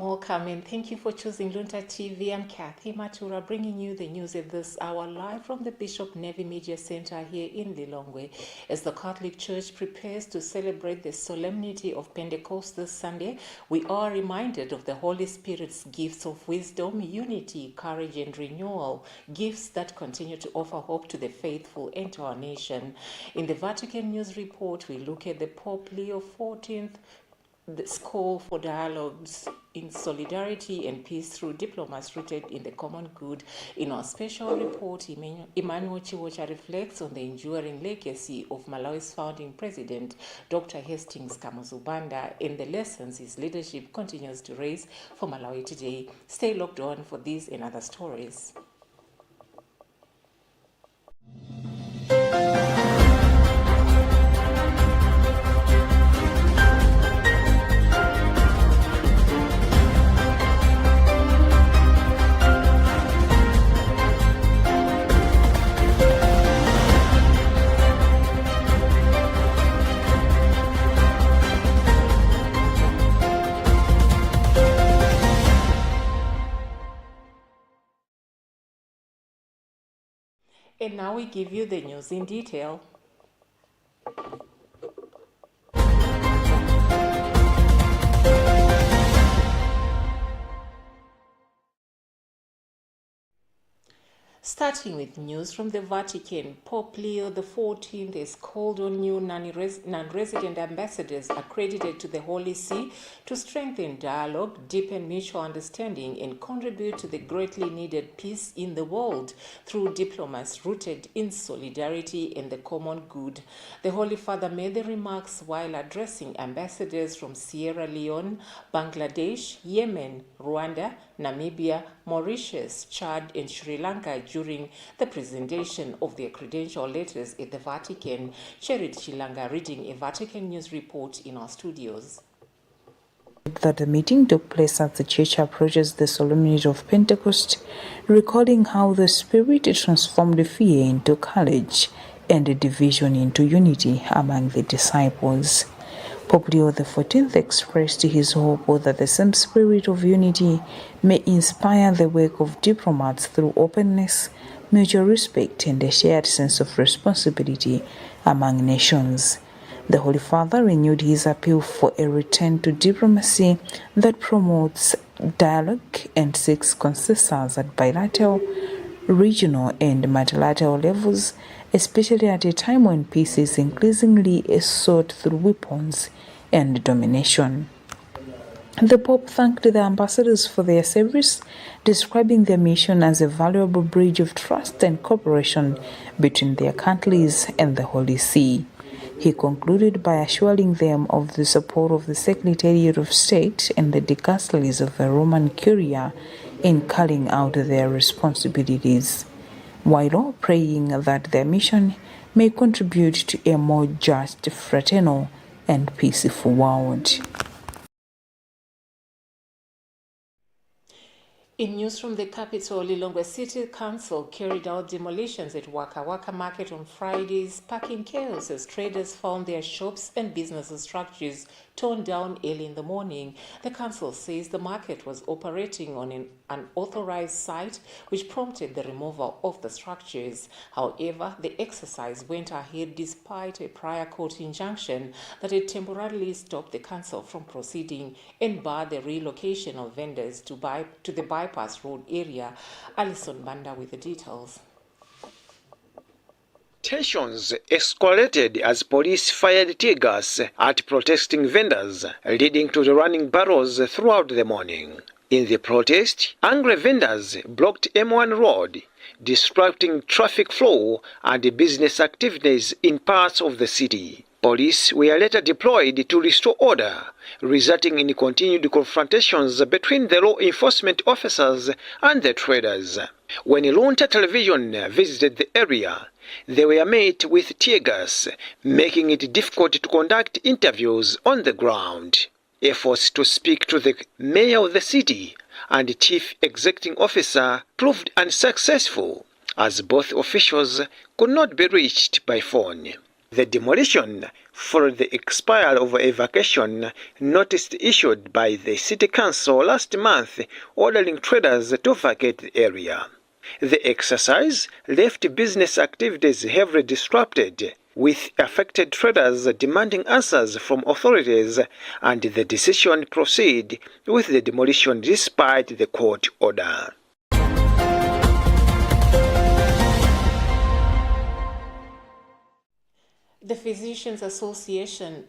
welcome and thank you for choosing Luntha TV. I'm Kathy Matura, bringing you the news at this hour live from the Bishop Nevi Media Center here in Lilongwe. As the Catholic Church prepares to celebrate the solemnity of Pentecost this Sunday, we are reminded of the Holy Spirit's gifts of wisdom, unity, courage, and renewal, gifts that continue to offer hope to the faithful and to our nation. In the Vatican News Report, we look at the Pope Leo XIV this call for dialogues in solidarity and peace through diplomacy rooted in the common good. In our special report, Emmanuel Chiwocha reflects on the enduring legacy of Malawi's founding president, Dr. Hastings Kamuzubanda, and the lessons his leadership continues to raise for Malawi today. Stay locked on for these and other stories. And now we give you the news in detail. Starting with news from the Vatican, Pope Leo XIV has called on new non-resident ambassadors accredited to the Holy See to strengthen dialogue, deepen mutual understanding, and contribute to the greatly needed peace in the world through diplomacy rooted in solidarity and the common good. The Holy Father made the remarks while addressing ambassadors from Sierra Leone, Bangladesh, Yemen, Rwanda, Namibia, Mauritius, Chad, and Sri Lanka during the presentation of their credential letters at the Vatican. Cherid Chilanga reading a Vatican News report in our studios. That the meeting took place as the Church approaches the solemnity of Pentecost, recalling how the Spirit transformed fear into courage and division into unity among the disciples. Pope Leo XIV expressed his hope that the same spirit of unity may inspire the work of diplomats through openness, mutual respect, and a shared sense of responsibility among nations. The Holy Father renewed his appeal for a return to diplomacy that promotes dialogue and seeks consensus at bilateral, regional, and multilateral levels, especially at a time when peace is increasingly sought through weapons and domination. The Pope thanked the ambassadors for their service, describing their mission as a valuable bridge of trust and cooperation between their countries and the Holy See. He concluded by assuring them of the support of the Secretariat of State and the dicasteries of the Roman Curia in carrying out their responsibilities, while all praying that their mission may contribute to a more just, fraternal, and peaceful world. In news from the capital, Lilongwe City Council carried out demolitions at Waka Waka Market on Friday, sparking chaos as traders found their shops and business structures torn down early in the morning. The council says the market was operating on an unauthorized site, which prompted the removal of the structures. However, the exercise went ahead despite a prior court injunction that had temporarily stopped the council from proceeding and barred the relocation of vendors to the bypass road area. Alison Banda with the details. Tensions escalated as police fired tear gas at protesting vendors, leading to the running battles throughout the morning. In the protest, angry vendors blocked M1 road, disrupting traffic flow and business activities in parts of the city. Police were later deployed to restore order, resulting in continued confrontations between the law enforcement officers and the traders. When Luntha Television visited the area, they were met with tear gas, making it difficult to conduct interviews on the ground. Efforts to speak to the mayor of the city and chief executive officer proved unsuccessful, as both officials could not be reached by phone. The demolition followed the expiry of a vacation notice issued by the City Council last month ordering traders to vacate the area. The exercise left business activities heavily disrupted, with affected traders demanding answers from authorities and the decision to proceed with the demolition despite the court order. The Physicians Association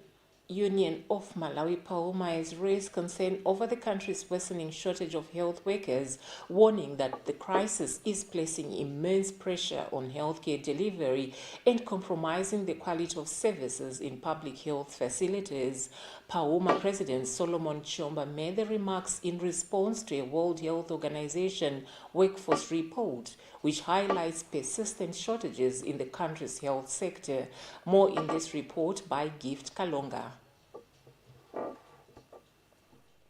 Union of Malawi Pauma has raised concern over the country's worsening shortage of health workers, warning that the crisis is placing immense pressure on healthcare delivery and compromising the quality of services in public health facilities. Pauma President Solomon Chomba made the remarks in response to a World Health Organization workforce report, which highlights persistent shortages in the country's health sector. More in this report by Gift Kalonga.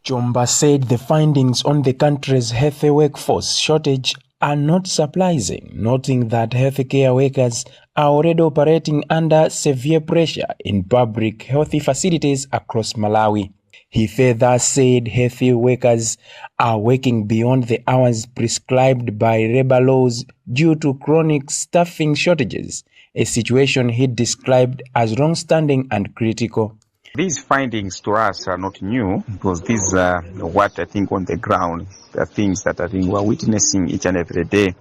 Chomba said the findings on the country's health workforce shortage are not surprising, noting that healthcare workers are already operating under severe pressure in public health facilities across Malawi. He further said health workers are working beyond the hours prescribed by labor laws due to chronic staffing shortages, a situation he described as long-standing and critical. These findings to us are not new, because these are what I think on the ground, the things that I think we're witnessing each and every day.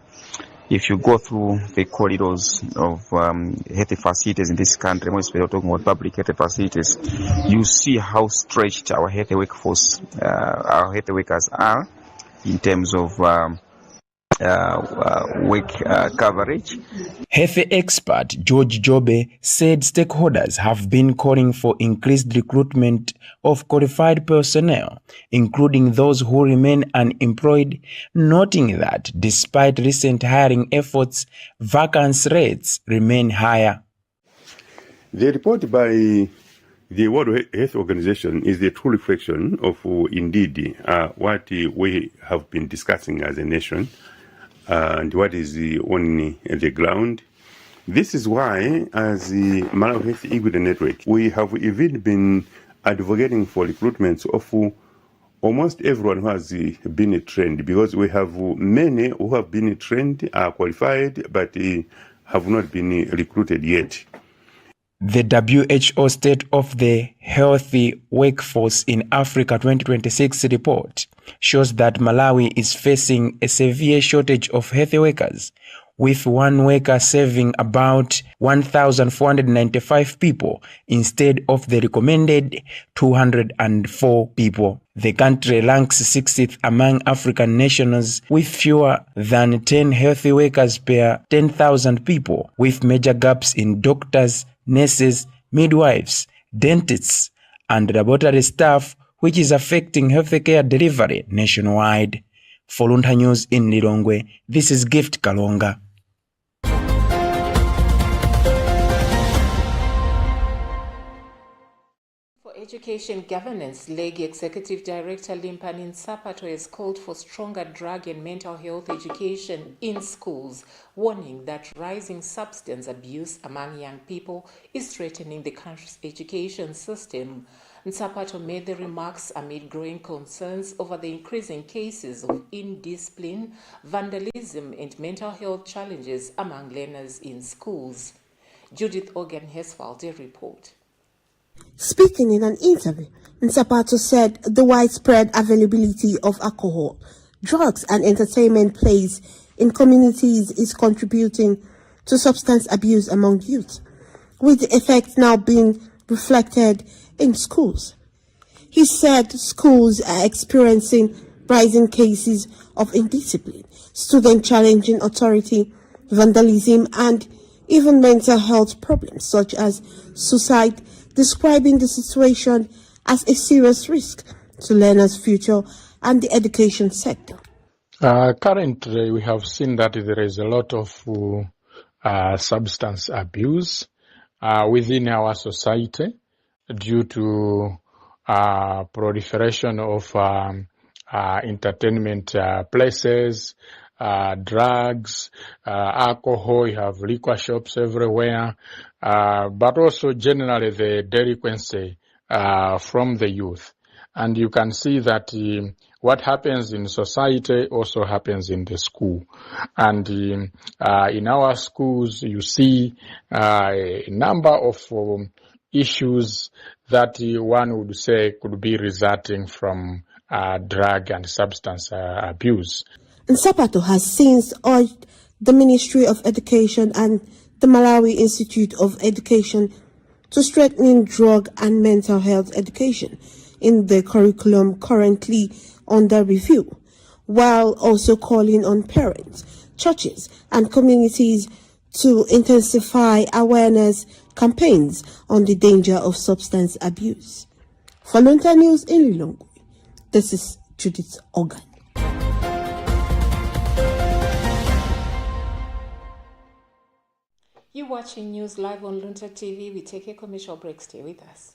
If you go through the corridors of health facilities in this country, most people are talking about public health facilities, you see how stretched our health workforce, our health workers are in terms of work coverage. Health expert George Jobe said stakeholders have been calling for increased recruitment of qualified personnel, including those who remain unemployed, noting that despite recent hiring efforts, vacancy rates remain higher. The report by the World Health Organization is the true reflection of indeed what we have been discussing as a nation and what is on the ground. This is why, as the Malawi Health Equity Network, we have even been advocating for recruitment of almost everyone who has been trained, because we have many who have been trained, are qualified, but have not been recruited yet. The WHO State of the Healthy Workforce in Africa 2026 report shows that Malawi is facing a severe shortage of health workers, with one worker serving about 1,495 people instead of the recommended 204 people. The country ranks 60th among African nations, with fewer than 10 health workers per 10,000 people, with major gaps in doctors, nurses, midwives, dentists, and laboratory staff, which is affecting healthcare delivery nationwide. For Luntha News in Lilongwe, this is Gift Kalonga. For Education Governance, LEG Executive Director Limpani Nsapato has called for stronger drug and mental health education in schools, warning that rising substance abuse among young people is threatening the country's education system. Nsapato made the remarks amid growing concerns over the increasing cases of indiscipline, vandalism, and mental health challenges among learners in schools. Judith Organ has filed a report. Speaking in an interview, Nsapato said the widespread availability of alcohol, drugs, and entertainment plays in communities is contributing to substance abuse among youth, with the effects now being reflected in schools. He said schools are experiencing rising cases of indiscipline, student challenging authority, vandalism, and even mental health problems such as suicide, describing the situation as a serious risk to learners' future and the education sector. Currently, we have seen that there is a lot of substance abuse within our society due to proliferation of entertainment places, drugs, alcohol. You have liquor shops everywhere, but also generally the delinquency from the youth. And you can see that what happens in society also happens in the school. And in our schools, you see a number of issues that one would say could be resulting from drug and substance abuse. Nsapato has since urged the Ministry of Education and the Malawi Institute of Education to strengthen drug and mental health education in the curriculum currently under review, while also calling on parents, churches, and communities to intensify awareness campaigns on the danger of substance abuse. For Luntha News in Lilongwe, this is Judith Organ. You're watching news live on Luntha TV. We take a commercial break. Stay with us.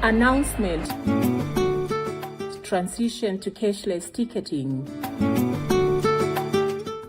Announcement: transition to cashless ticketing.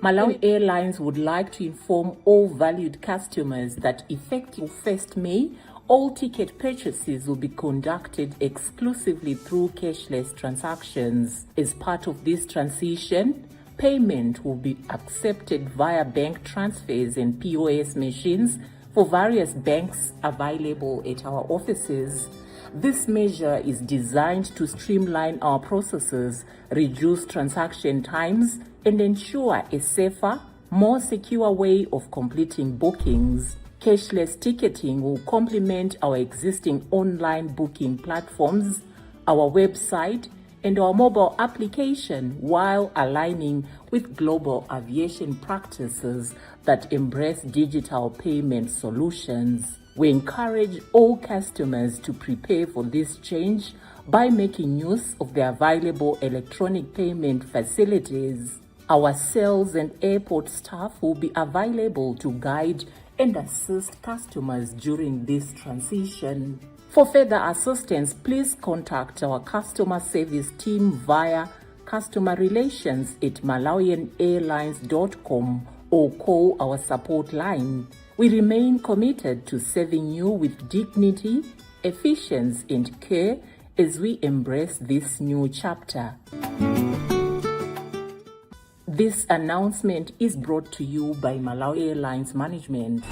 Malawi Airlines would like to inform all valued customers that effective 1st May, all ticket purchases will be conducted exclusively through cashless transactions. As part of this transition, payment will be accepted via bank transfers and POS machines for various banks available at our offices. This measure is designed to streamline our processes, reduce transaction times, and ensure a safer, more secure way of completing bookings. Cashless ticketing will complement our existing online booking platforms, our website, and our mobile application, while aligning with global aviation practices that embrace digital payment solutions. We encourage all customers to prepare for this change by making use of the available electronic payment facilities. Our sales and airport staff will be available to guide and assist customers during this transition. For further assistance, please contact our customer service team via customerrelations@malawianairlines.com or call our support line. We remain committed to serving you with dignity, efficiency, and care as we embrace this new chapter. This announcement is brought to you by Malawi Airlines Management.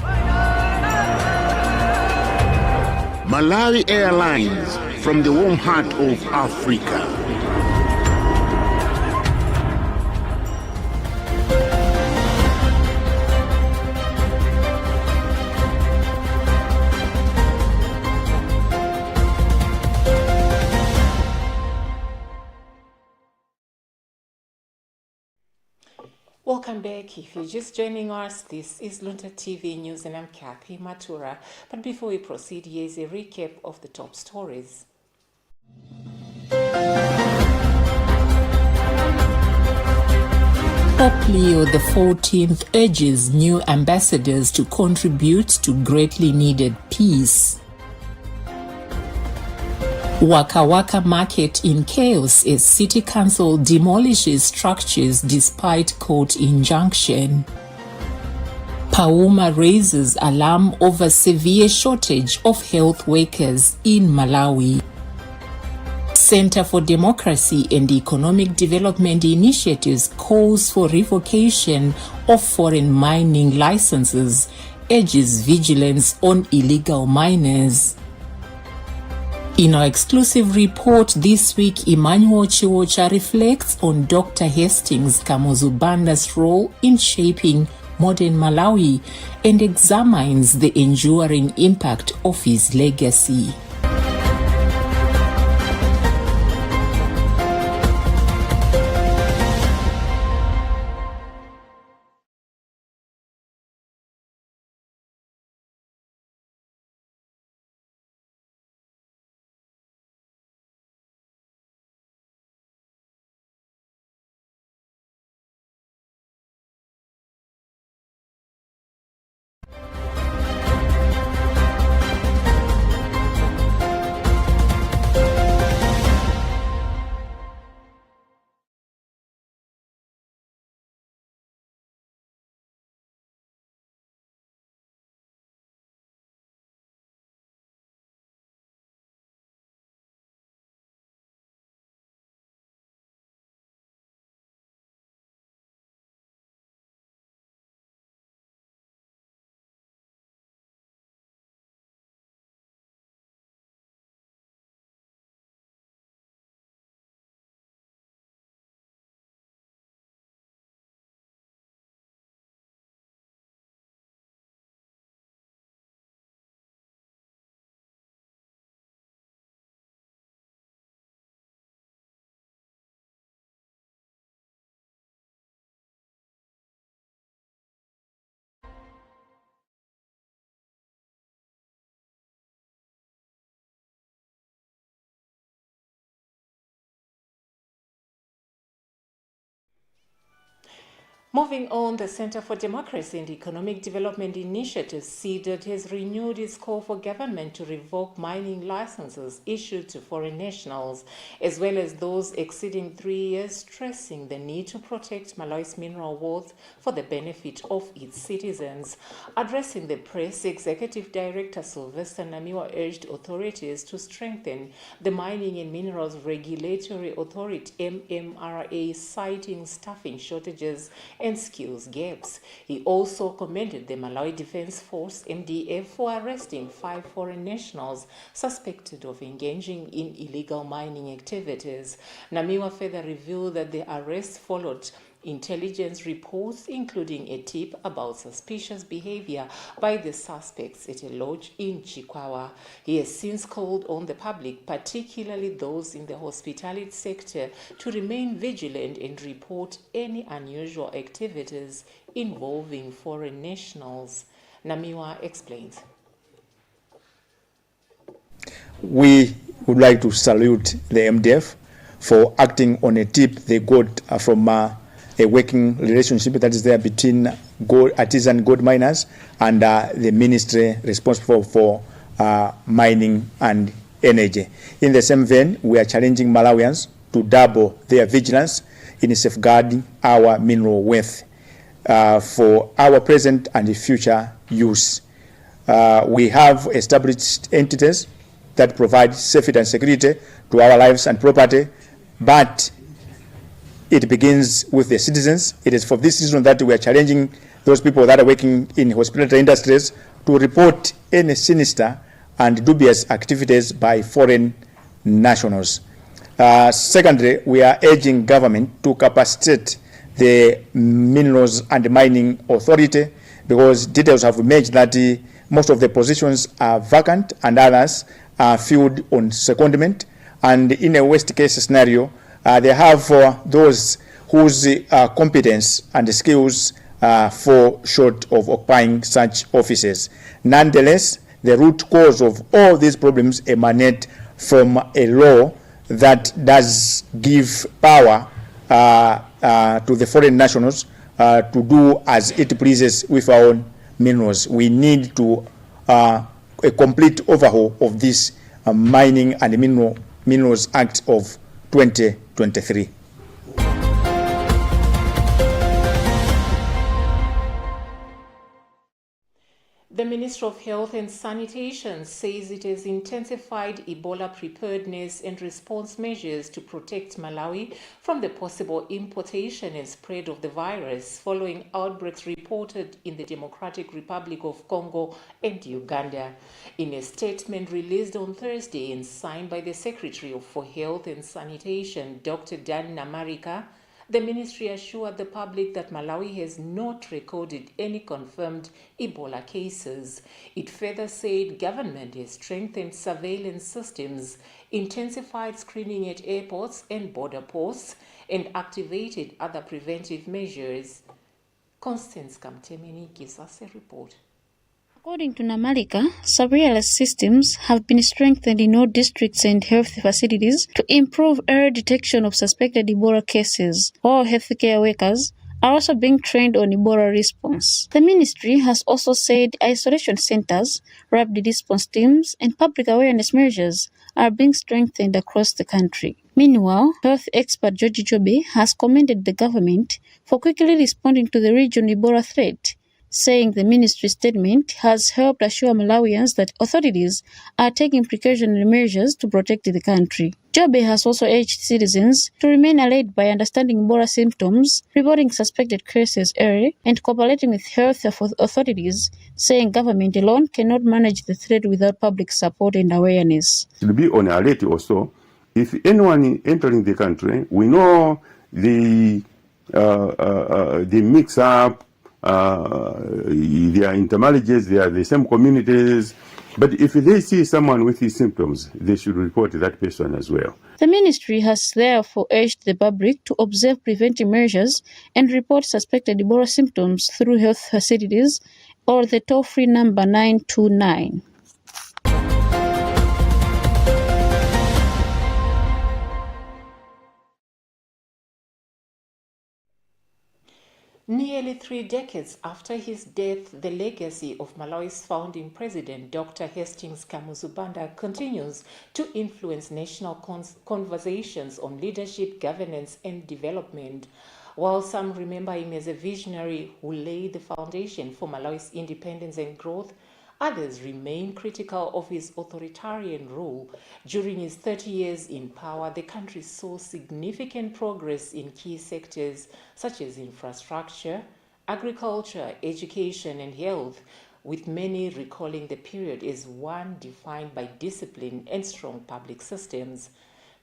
Malawi Airlines, from the warm heart of Africa. Welcome back. If you're just joining us, this is Luntha TV News and I'm Kathy Matura. But before we proceed, here's a recap of the top stories. Pope Leo XIV urges new ambassadors to contribute to greatly needed peace. Waka Waka Market in chaos as City Council demolishes structures despite court injunction. Pauma raises alarm over severe shortage of health workers in Malawi. Center for Democracy and Economic Development Initiatives calls for revocation of foreign mining licenses, urges vigilance on illegal miners. In our exclusive report this week, Emmanuel Chiwocha reflects on Dr. Hastings Kamuzubanda's role in shaping modern Malawi and examines the enduring impact of his legacy. Moving on, the Center for Democracy and Economic Development Initiative, CDED, has renewed its call for government to revoke mining licenses issued to foreign nationals, as well as those exceeding 3 years, stressing the need to protect Malawi's mineral wealth for the benefit of its citizens. Addressing the press, Executive Director Sylvester Namiwa urged authorities to strengthen the Mining and Minerals Regulatory Authority, MMRA, citing staffing shortages and skills gaps. He also commended the Malawi Defense Force, MDF, for arresting 5 foreign nationals suspected of engaging in illegal mining activities. Namiwa further revealed that the arrest followed intelligence reports, including a tip about suspicious behavior by the suspects at a lodge in Chikwawa. He has since called on the public, particularly those in the hospitality sector, to remain vigilant and report any unusual activities involving foreign nationals. Namiwa explains. We would like to salute the MDF for acting on a tip they got from a working relationship that is there between artisan gold miners and the ministry responsible for mining and energy. In the same vein, we are challenging Malawians to double their vigilance in safeguarding our mineral wealth for our present and future use. We have established entities that provide safety and security to our lives and property, but it begins with the citizens. It is for this reason that we are challenging those people that are working in hospitality industries to report any sinister and dubious activities by foreign nationals. Secondly, we are urging government to capacitate the Minerals and Mining Authority, because details have emerged that most of the positions are vacant and others are filled on secondment. And in a worst case scenario, they have those whose competence and skills fall short of occupying such offices. Nonetheless, the root cause of all these problems emanate from a law that does give power to the foreign nationals to do as it pleases with our own minerals. We need to a complete overhaul of this Mining and Minerals Act of 2023. The Ministry of Health and Sanitation says it has intensified Ebola preparedness and response measures to protect Malawi from the possible importation and spread of the virus following outbreaks reported in the Democratic Republic of Congo and Uganda. In a statement released on Thursday and signed by the Secretary for Health and Sanitation, Dr. Dan Namarika, the ministry assured the public that Malawi has not recorded any confirmed Ebola cases. It further said government has strengthened surveillance systems, intensified screening at airports and border posts, and activated other preventive measures. Constance Kamtemeni gives us a report. According to Namalika, surveillance systems have been strengthened in all districts and health facilities to improve early detection of suspected Ebola cases, while healthcare workers are also being trained on Ebola response. The ministry has also said isolation centers, rapid response teams, and public awareness measures are being strengthened across the country. Meanwhile, health expert George Jobe has commended the government for quickly responding to the regional Ebola threat, saying the ministry statement has helped assure Malawians that authorities are taking precautionary measures to protect the country. Jobe has also urged citizens to remain alert by understanding Ebola symptoms, reporting suspected cases early, and cooperating with health authorities, saying government alone cannot manage the threat without public support and awareness. To be on alert also, if anyone entering the country, we know the mix-up, they are intermarriages, they are the same communities, but if they see someone with these symptoms, they should report that person as well. The ministry has therefore urged the public to observe preventive measures and report suspected Ebola symptoms through health facilities or the toll-free number 929. Nearly 3 decades after his death, the legacy of Malawi's founding president, Dr. Hastings Kamuzu Banda, continues to influence national conversations on leadership, governance, and development. While some remember him as a visionary who laid the foundation for Malawi's independence and growth, others remain critical of his authoritarian rule. During his 30 years in power, the country saw significant progress in key sectors such as infrastructure, agriculture, education, and health, with many recalling the period as one defined by discipline and strong public systems.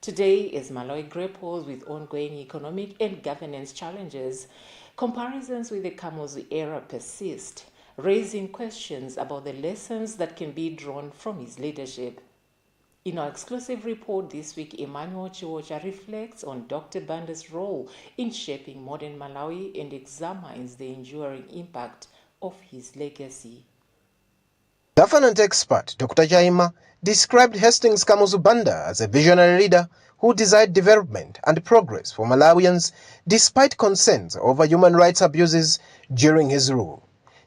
Today, as Malawi grapples with ongoing economic and governance challenges, comparisons with the Kamuzu era persist, raising questions about the lessons that can be drawn from his leadership. In our exclusive report this week, Emmanuel Chiwocha reflects on Dr. Banda's role in shaping modern Malawi and examines the enduring impact of his legacy. Governance expert Dr. Chaima described Hastings Kamuzu Banda as a visionary leader who desired development and progress for Malawians despite concerns over human rights abuses during his rule.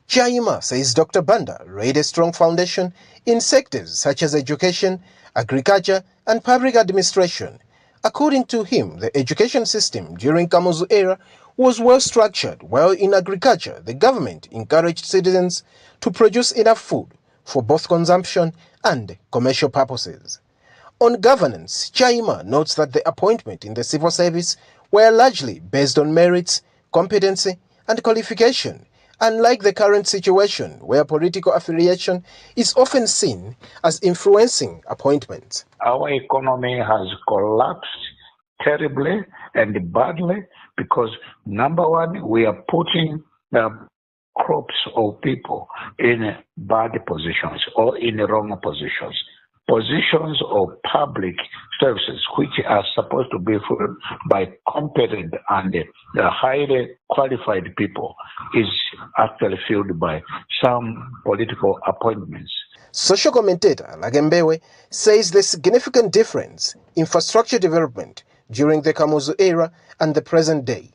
Chaima says Dr. Banda laid a strong foundation in sectors such as education, agriculture, and public administration. According to him, the education system during Kamuzu era was well structured, while in agriculture, the government encouraged citizens to produce enough food for both consumption and commercial purposes. On governance, Chaima notes that the appointment in the civil service were largely based on merits, competency, and qualification, unlike the current situation where political affiliation is often seen as influencing appointments. Our economy has collapsed terribly and badly because, number one, we are putting groups of people in bad positions or in wrong positions. Positions of public services which are supposed to be filled by competent and highly qualified people is actually filled by some political appointments. Social commentator Lagembewe says the significant difference in infrastructure development during the Kamuzu era and the present day.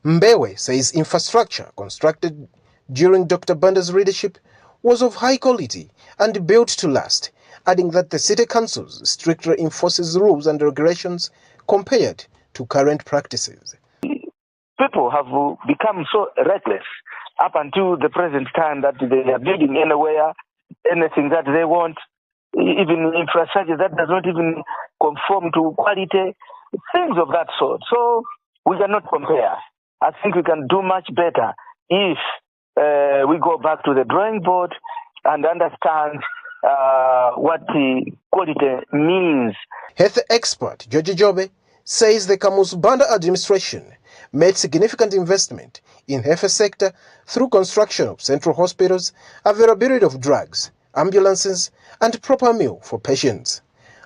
Mbewe says infrastructure constructed during Dr. Banda's leadership was of high quality and built to last, adding that the city councils strictly enforces rules and regulations compared to current practices. People have become so reckless up until the present time that they are building anywhere, anything that they want, even infrastructure that does not even conform to quality, things of that sort. So we cannot compare. I think we can do much better if we go back to the drawing board and understand what the quality means. Health expert George Jobe says the Kamuzu Banda administration made significant investment in health sector through construction of central hospitals, availability of drugs, ambulances, and proper meal for patients.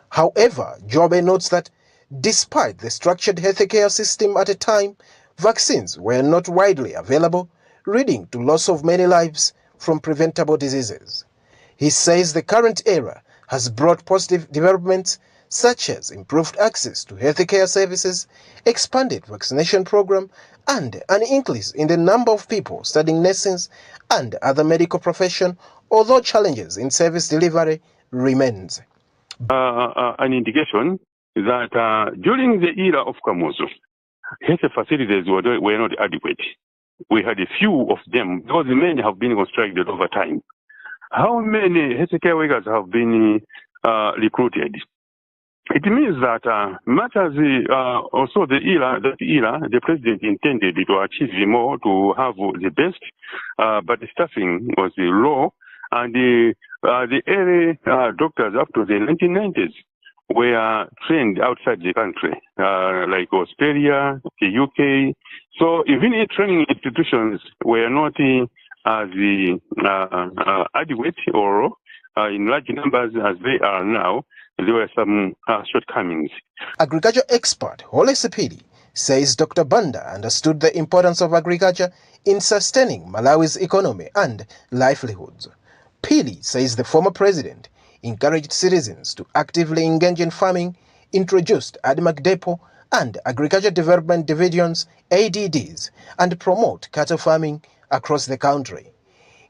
However, Jobe notes that despite the structured healthcare system at a time, vaccines were not widely available, leading to loss of many lives from preventable diseases. He says the current era has brought positive developments such as improved access to healthcare services, expanded vaccination program, and an increase in the number of people studying nursing and other medical professions, although challenges in service delivery remains. An indication that during the era of Kamuzu, health facilities were not adequate. We had a few of them because many have been constructed over time. How many healthcare workers have been recruited? It means that much as also the era, the president intended to achieve more, to have the best, but the staffing was low, and the early doctors up to the 1990s were trained outside the country, like Australia, the UK. So even training institutions were not as adequate or in large numbers as they are now. There were some shortcomings. Agriculture expert Hole Sepidi says Dr. Banda understood the importance of agriculture in sustaining Malawi's economy and livelihoods. Pili says the former president encouraged citizens to actively engage in farming, introduced Adimak Depot, and Agriculture Development Divisions, ADDs, and promote cattle farming across the country.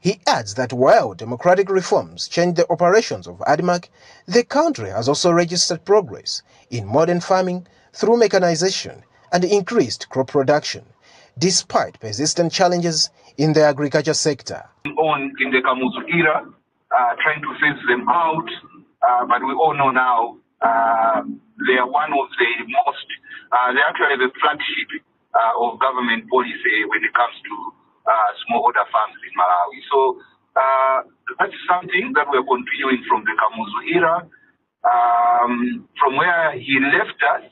He adds that while democratic reforms change the operations of ADMAC, the country has also registered progress in modern farming through mechanization and increased crop production, despite persistent challenges in the agriculture sector. On in the Kamuzu era, trying to phase them out, but we all know now they are one of the most, they're actually the flagship of government policy when it comes to smallholder farms in Malawi. So that's something that we're continuing from the Kamuzu era. From where he left us,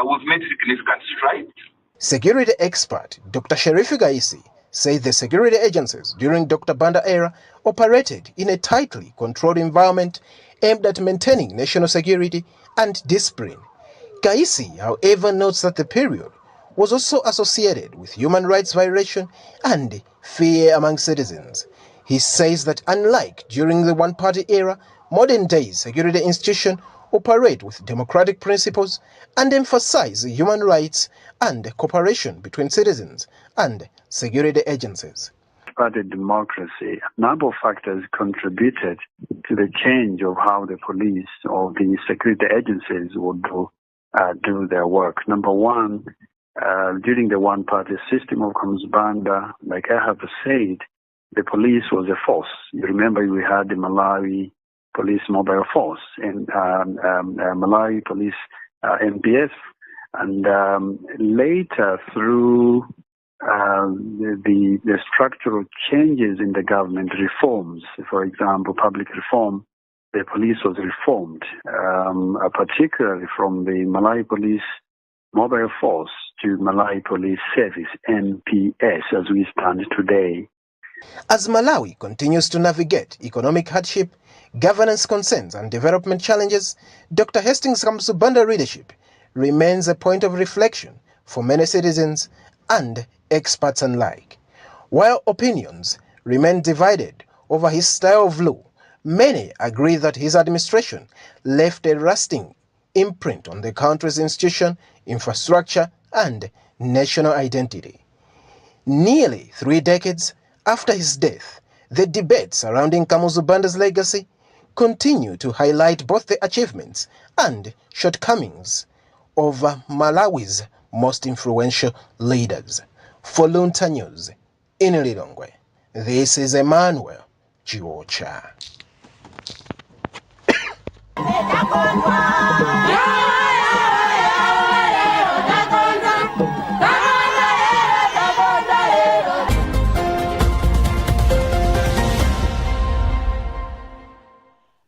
we've made significant strides. Security expert Dr. Sherifi Gaisi says the security agencies during Dr. Banda era operated in a tightly controlled environment aimed at maintaining national security and discipline. Gaisi, however, notes that the period was also associated with human rights violation and fear among citizens. He says that unlike during the one-party era, modern-day security institutions operate with democratic principles and emphasize human rights and cooperation between citizens and security agencies. Party democracy, a number of factors contributed to the change of how the police or the security agencies would do their work. Number one, during the one-party system of Kamsbanda, like I have said, the police was a force. You remember we had the Malawi Police Mobile Force and Malawi Police MPF, and later through the structural changes in the government reforms, for example, public reform, the police was reformed, particularly from the Malawi Police Mobile Force to Malawi Police Service, MPS, as we stand today. As Malawi continues to navigate economic hardship, governance concerns and development challenges, Dr. Hastings Kamsubanda leadership remains a point of reflection for many citizens and experts alike. While opinions remain divided over his style of rule, many agree that his administration left a lasting imprint on the country's institution, infrastructure, and national identity. Nearly 3 decades after his death, the debates surrounding Kamuzu legacy continue to highlight both the achievements and shortcomings of Malawi's most influential leaders. For Luntha News, in Lilongwe, this is Emmanuel Chiwocha.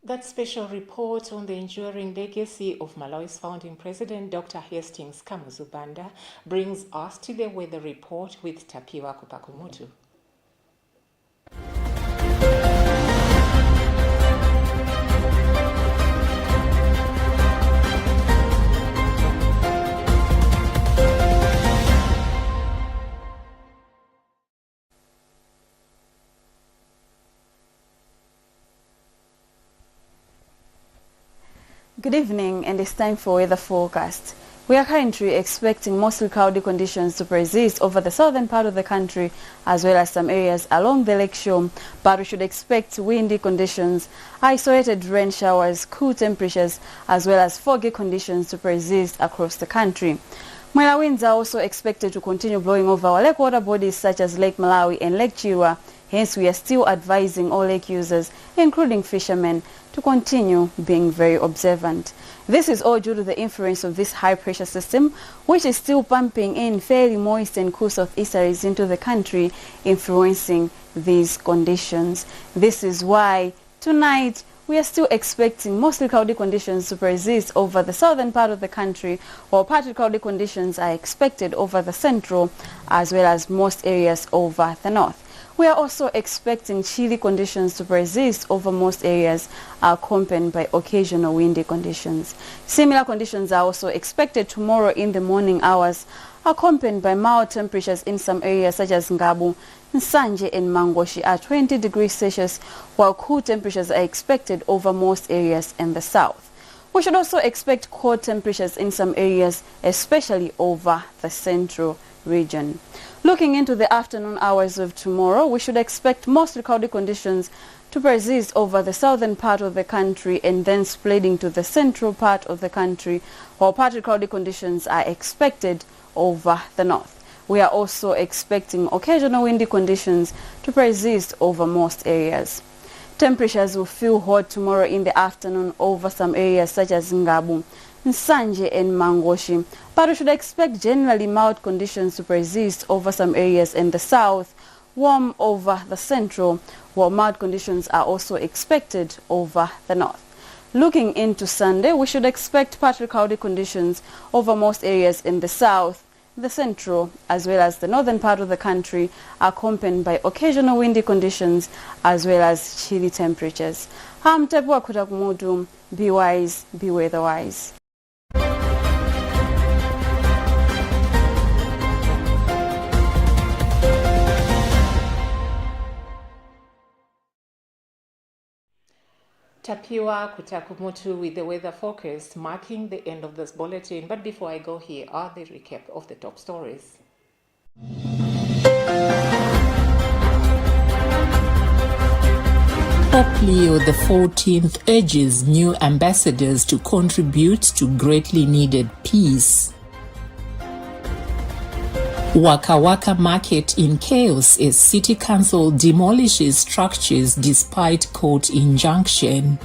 That special report on the enduring legacy of Malawi's founding president, Dr. Hastings Kamuzubanda, brings us to the weather report with Tapiwa Kupakumutu. Good evening, and it's time for weather forecast. We are currently expecting mostly cloudy conditions to persist over the southern part of the country as well as some areas along the lake shore, but we should expect windy conditions, isolated rain showers, cool temperatures as well as foggy conditions to persist across the country. Mwela winds are also expected to continue blowing over our lake water bodies such as Lake Malawi and Lake Chirwa. Hence, we are still advising all lake users, including fishermen, to continue being very observant. This is all due to the influence of this high-pressure system, which is still pumping in fairly moist and cool southeasterlies into the country, influencing these conditions. This is why tonight we are still expecting mostly cloudy conditions to persist over the southern part of the country, while partly cloudy conditions are expected over the central as well as most areas over the north. We are also expecting chilly conditions to persist over most areas, accompanied by occasional windy conditions. Similar conditions are also expected tomorrow in the morning hours, accompanied by mild temperatures in some areas such as Ngabu, Nsanje and Mangoshi at 20 degrees Celsius, while cool temperatures are expected over most areas in the south. We should also expect cold temperatures in some areas, especially over the central region. Looking into the afternoon hours of tomorrow, we should expect mostly cloudy conditions to persist over the southern part of the country and then spreading to the central part of the country, while partly cloudy conditions are expected over the north. We are also expecting occasional windy conditions to persist over most areas. Temperatures will feel hot tomorrow in the afternoon over some areas such as Ngabu, Nsanje and Mangoshi, but we should expect generally mild conditions to persist over some areas in the south, warm over the central, while mild conditions are also expected over the north. Looking into Sunday, we should expect partly cloudy conditions over most areas in the south, the central, as well as the northern part of the country, accompanied by occasional windy conditions as well as chilly temperatures. Hamtepwa Kutakumudu, be wise, be weatherwise. Tapiwa Kutakumutu with the weather forecast, marking the end of this bulletin. But before I go, here are the recap of the top stories. Pope Leo XIV urges new ambassadors to contribute to greatly needed peace. Waka Waka market in chaos as City Council demolishes structures despite court injunction.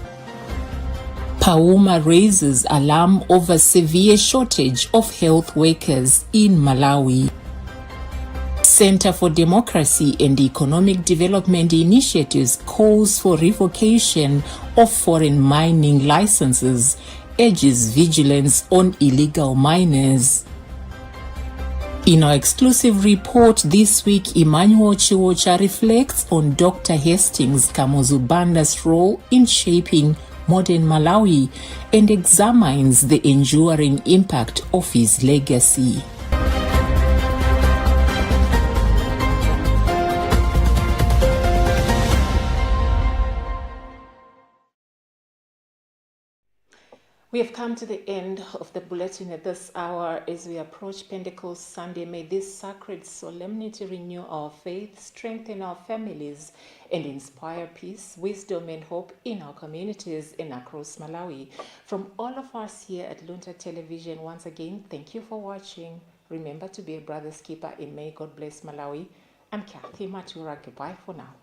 Pauma raises alarm over severe shortage of health workers in Malawi. Center for Democracy and Economic Development Initiatives calls for revocation of foreign mining licenses, urges vigilance on illegal miners. In our exclusive report this week, Emmanuel Chiwocha reflects on Dr. Hastings Kamuzu Banda's role in shaping modern Malawi and examines the enduring impact of his legacy. We have come to the end of the bulletin at this hour as we approach Pentecost Sunday. May this sacred solemnity renew our faith, strengthen our families, and inspire peace, wisdom, and hope in our communities and across Malawi. From all of us here at Luntha Television, once again, thank you for watching. Remember to be a brother's keeper, and may God bless Malawi. I'm Kathy Matura. Goodbye for now.